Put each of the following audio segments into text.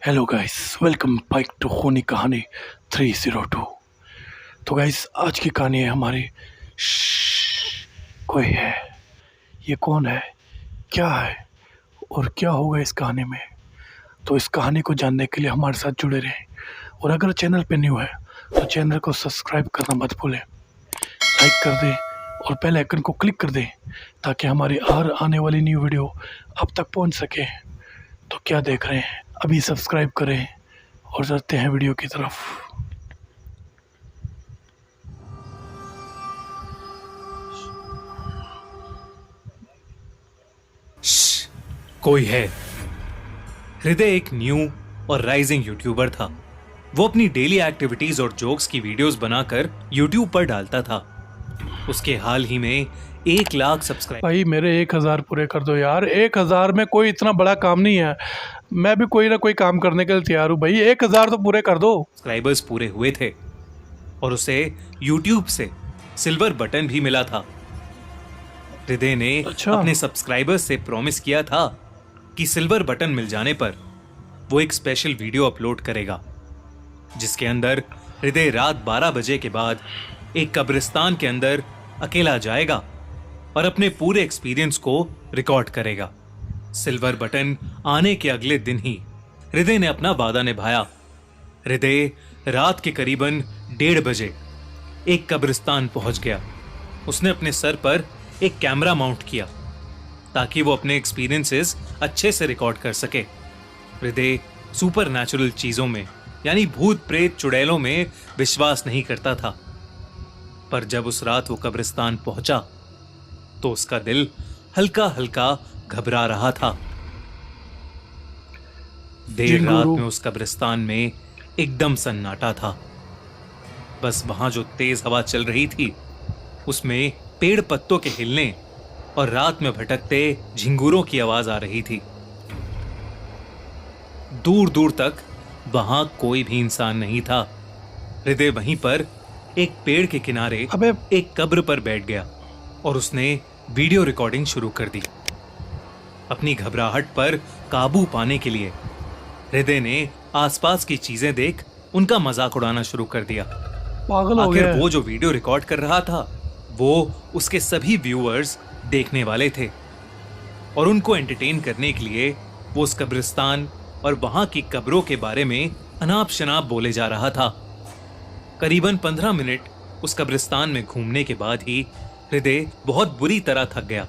Hello guys, welcome back to खूनी कहानी 302। तो गाइस, आज की कहानी है हमारी कोई है। ये कौन है, क्या है और क्या होगा इस कहानी में? तो इस कहानी को जानने के लिए हमारे साथ जुड़े रहें। और अगर चैनल पे न्यू है तो चैनल को सब्सक्राइब करना मत भूलें, लाइक कर दें और बेल आइकन को क्लिक कर दें ताकि हमारी हर आने वाली न्यू वीडियो आप तक पहुंच सके। तो क्या देख रहे हैं, अभी सब्सक्राइब करें और चलते हैं वीडियो की तरफ। कोई है। हृदय एक न्यू और राइजिंग यूट्यूबर था। वो अपनी डेली एक्टिविटीज और जोक्स की वीडियोस बनाकर यूट्यूब पर डालता था। उसके हाल ही में 1 लाख सब्सक्राइब भाई मेरे 1000 पूरे कर दो यार। 1000 में कोई इतना बड़ा काम नहीं है, मैं भी कोई ना कोई काम करने के लिए तैयार हूँ भाई। 1000 तो पूरे कर दो। सब्सक्राइबर्स पूरे हुए थे और उसे यूट्यूब से सिल्वर बटन भी मिला था। हृदय ने अच्छा। अपने सब्सक्राइबर्स से प्रॉमिस किया था कि सिल्वर बटन मिल जाने पर वो एक स्पेशल वीडियो अपलोड करेगा, जिसके अंदर हृदय रात 12 बजे के बाद एक कब्रिस्तान के अंदर अकेला जाएगा और अपने पूरे एक्सपीरियंस को रिकॉर्ड करेगा। सिल्वर बटन आने के अगले दिन ही हृदय ने अपना वादा निभाया। हृदय रात के करीबन 1:30 बजे एक कब्रिस्तान पहुंच गया। उसने अपने सर पर एक कैमरा माउंट किया ताकि वो अपने एक्सपीरियंसेस अच्छे से रिकॉर्ड कर सके। हृदय सुपर नेचुरल चीजों में यानी भूत प्रेत चुड़ैलों में विश्वास नहीं करता था, पर जब उस रात वो कब्रिस्तान पहुंचा तो उसका दिल हल्का हल्का घबरा रहा था। देर रात में उस कब्रिस्तान में एकदम सन्नाटा था। बस वहां जो तेज हवा चल रही थी उसमें पेड़ पत्तों के हिलने और रात में भटकते झिंगूरों की आवाज आ रही थी। दूर दूर तक वहां कोई भी इंसान नहीं था। हृदय वहीं पर एक पेड़ के किनारे एक कब्र पर बैठ गया और उसने वीडियो रिकॉर्डिंग शुरू कर दी। अपनी घबराहट पर काबू पाने के लिए हृदय ने आसपास की चीजें देख उनका मजाक उड़ाना शुरू कर दिया। पागल हो आखिर गया। वो जो वीडियो रिकॉर्ड कर रहा था वो उसके सभी व्यूअर्स देखने वाले थे और उनको एंटरटेन करने के लिए वो उस कब्रिस्तान और वहां की कब्रों के बारे में अनाप शनाप बोले जा रहा था। करीबन 15 मिनट उस कब्रिस्तान में घूमने के बाद ही हृदय बहुत बुरी तरह थक गया।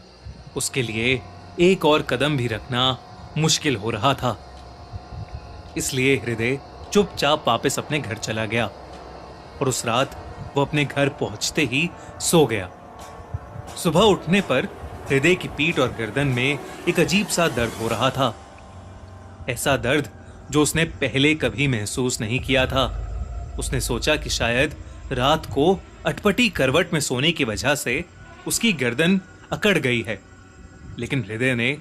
उसके लिए एक और कदम भी रखना मुश्किल हो रहा था। इसलिए हृदय चुपचाप वापस अपने घर चला गया और उस रात वो अपने घर पहुंचते ही सो गया। सुबह उठने पर हृदय की पीठ और गर्दन में एक अजीब सा दर्द हो रहा था। ऐसा दर्द जो उसने पहले कभी महसूस नहीं किया था। उसने सोचा कि शायद रात को अटपटी करवट में सोने की वजह से उसकी गर्दन अकड़ गई है, लेकिन हृदय ने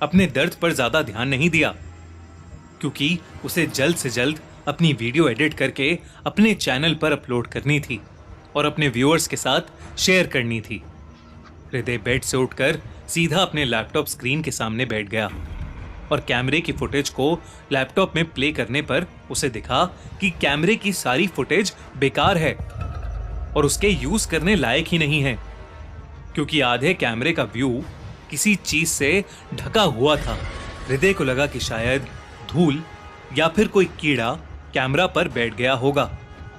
अपने दर्द पर ज्यादा ध्यान नहीं दिया क्योंकि उसे जल्द से जल्द अपनी वीडियो एडिट करके अपने चैनल पर अपलोड करनी थी और अपने व्यूअर्स के साथ शेयर करनी थी। हृदय बेड से उठकर सीधा अपने लैपटॉप स्क्रीन के सामने बैठ गया और कैमरे की फुटेज को लैपटॉप में प्ले करने पर उसे दिखा कि कैमरे की सारी फुटेज बेकार है और उसके यूज करने लायक ही नहीं है, क्योंकि आधे कैमरे का व्यू किसी चीज से ढका हुआ था। हृदय को लगा कि शायद धूल या फिर कोई कीड़ा कैमरा पर बैठ गया होगा।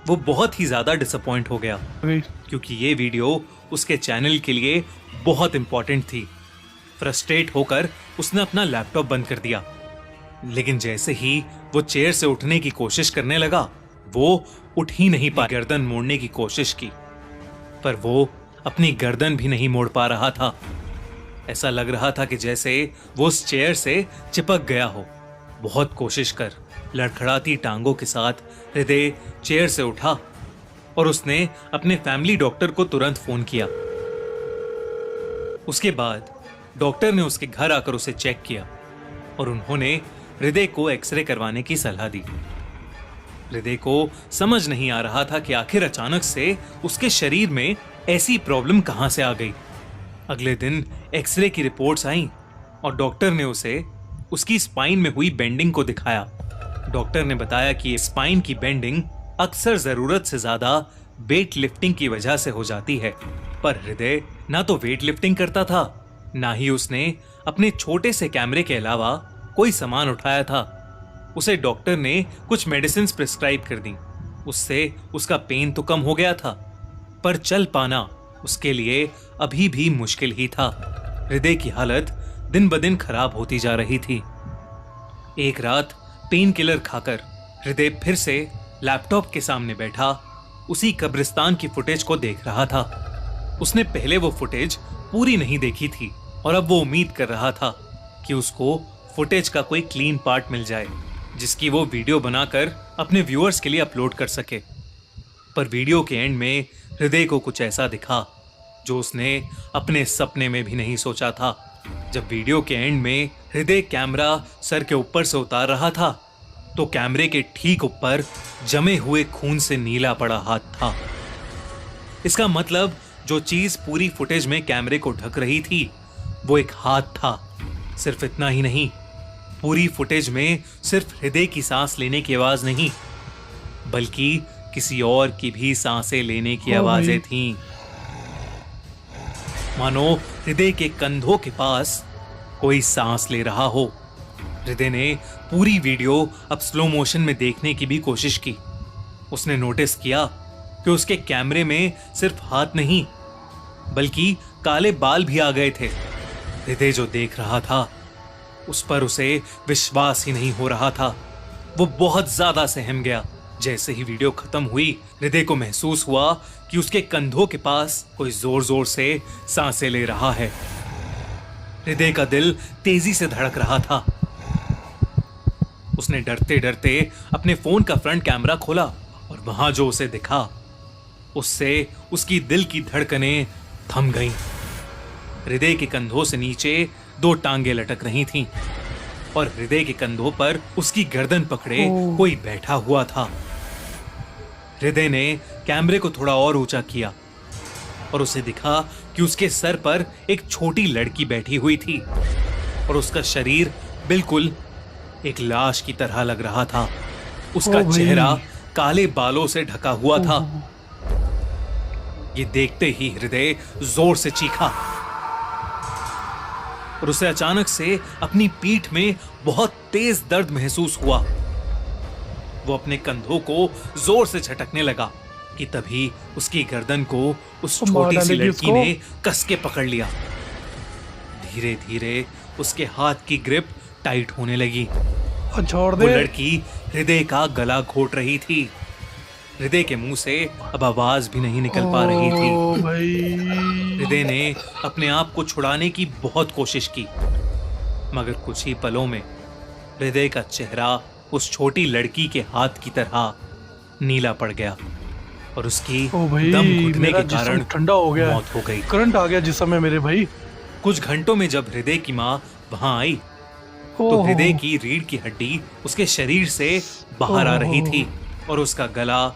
वो बहुत ही ज्यादा डिसअपॉइंट हो गया क्योंकि ये वीडियो उसके चैनल के लिए बहुत इंपॉर्टेंट थी। फ्रस्ट्रेट होकर उसने अपना लैपटॉप बंद कर दिया, लेकिन जैसे ही वो चेयर से उठने की कोशिश करने लगा वो उठ ही नहीं पा। गर्दन मोड़ने की कोशिश की पर वो अपनी गर्दन भी नहीं मोड़ पा रहा था। ऐसा लग रहा था कि जैसे वो उस चेयर से चिपक गया हो। बहुत कोशिश कर लड़खड़ाती टांगों के साथ हृदय चेयर से उठा और उसने अपने फैमिली डॉक्टर को तुरंत फोन किया। उसके बाद डॉक्टर ने उसके घर आकर उसे चेक किया और उन्होंने हृदय को एक्सरे करवाने की सलाह दी। हृदय को समझ नहीं आ रहा था कि आखिर अचानक से उसके शरीर में ऐसी प्रॉब्लम कहां से आ गई। अगले दिन एक्सरे की रिपोर्ट्स आईं और डॉक्टर ने उसे उसकी स्पाइन में हुई बेंडिंग को दिखाया। डॉक्टर ने बताया कि स्पाइन की बेंडिंग अक्सर जरूरत से ज्यादा वेट लिफ्टिंग की वजह से हो जाती है। पर हृदय ना तो वेट लिफ्टिंग करता था, ना ही उसने अपने छोटे से कैमरे के अलावा कोई सामान उठाया था। उसे डॉक्टर ने कुछ मेडिसिन प्रिस्क्राइब कर दी। उससे उसका पेन तो कम हो गया था, पर चल पाना उसके लिए अभी भी मुश्किल ही था। हृदय की हालत दिन ब दिन खराब होती जा रही थी। एक रात पेन किलर खाकर हृदय फिर से लैपटॉप के सामने बैठा उसी कब्रिस्तान की फुटेज को देख रहा था। उसने पहले वो फुटेज पूरी नहीं देखी थी और अब वो उम्मीद कर रहा था कि उसको फुटेज का कोई क्लीन पार्ट मिल जाए जिसकी वो वीडियो बनाकर अपने व्यूअर्स के लिए अपलोड कर सके। पर वीडियो के एंड में हृदय को कुछ ऐसा दिखा जो उसने अपने सपने में भी नहीं सोचा था। जब वीडियो के एंड में हृदय कैमरा सर के ऊपर से उतार रहा था तो कैमरे के ठीक ऊपर जमे हुए खून से नीला पड़ा हाथ था। इसका मतलब जो चीज पूरी फुटेज में कैमरे को ढक रही थी वो एक हाथ था। सिर्फ इतना ही नहीं, पूरी फुटेज में सिर्फ हृदय की सांस लेने की आवाज नहीं बल्कि किसी और की भी सांसें लेने की आवाजें थीं। मानो हृदय के कंधों के पास कोई सांस ले रहा हो। हृदय ने पूरी वीडियो अब स्लो मोशन में देखने की भी कोशिश की। उसने नोटिस किया कि उसके कैमरे में सिर्फ हाथ नहीं बल्कि काले बाल भी आ गए थे। हृदय जो देख रहा था उस पर उसे विश्वास ही नहीं हो रहा था। वो बहुत ज्यादा सहम गया। जैसे ही वीडियो खत्म हुई हृदय को महसूस हुआ कि उसके कंधों के पास कोई जोर जोर से सांसें ले रहा है। हृदय का दिल तेजी से धड़क रहा था। उसने डरते डरते अपने फोन का फ्रंट कैमरा खोला और वहां जो उसे दिखा उससे उसकी दिल की धड़कनें थम गईं। हृदय के कंधों से नीचे 2 टांगे लटक रही थीं और हृदय के कंधों पर उसकी गर्दन पकड़े कोई बैठा हुआ था। हृदय ने कैमरे को थोड़ा और ऊंचा किया और उसे दिखा कि उसके सर पर एक छोटी लड़की बैठी हुई थी और उसका शरीर बिल्कुल एक लाश की तरह लग रहा था। उसका चेहरा काले बालों से ढका हुआ था। ये देखते ही हृदय जोर से चीखा और उसे अचानक से अपनी पीठ में बहुत तेज दर्द महसूस हुआ। वो अपने कंधों को जोर से झटकने लगा कि तभी उसकी गर्दन को उस छोटी सी लड़की ने कस के पकड़ लिया। धीरे धीरे उसके हाथ की ग्रिप टाइट होने लगी। छोड़ दे। वो लड़की हृदय का गला घोट रही थी। हृदय के मुंह से अब आवाज भी नहीं निकल पा रही थी। हृदय ने अपने आप को छुड़ाने की बहुत कोशिश की मगर कुछ ही पलों में हृदय का चेहरा उस छोटी लड़की के हाथ की तरह नीला पड़ गया और उसकी दम घुटने के कारण ठंडा हो गया, मौत हो गई। करंट आ गया जिसम में मेरे भाई। कुछ घंटों में जब हृदय की माँ वहां आई तो हृदय की रीढ़ की हड्डी उसके शरीर से बाहर आ रही थी और उसका गला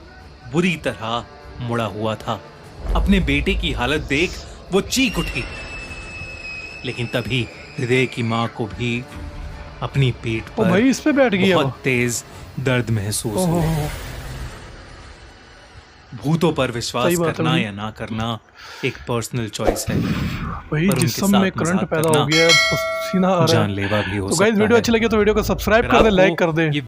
बुरी तरह मुड़ा हुआ था। अपने बेटे की हालत देख वो चीख उठी लेकिन तभी हृदय की माँ को भी अपनी पीठ पर भाई इस पे बैठ गया। बहुत तेज दर्द महसूस हुआ। भूतों पर विश्वास करना या ना करना एक पर्सनल चॉइस है। भाई जिस्म में करंट पैदा हो गया, पसीना आ रहा है, जानलेवा भी हो सकता है। तो गाइस वीडियो अच्छी लगी तो वीडियो को सब्सक्राइब कर दे, लाइक कर दे।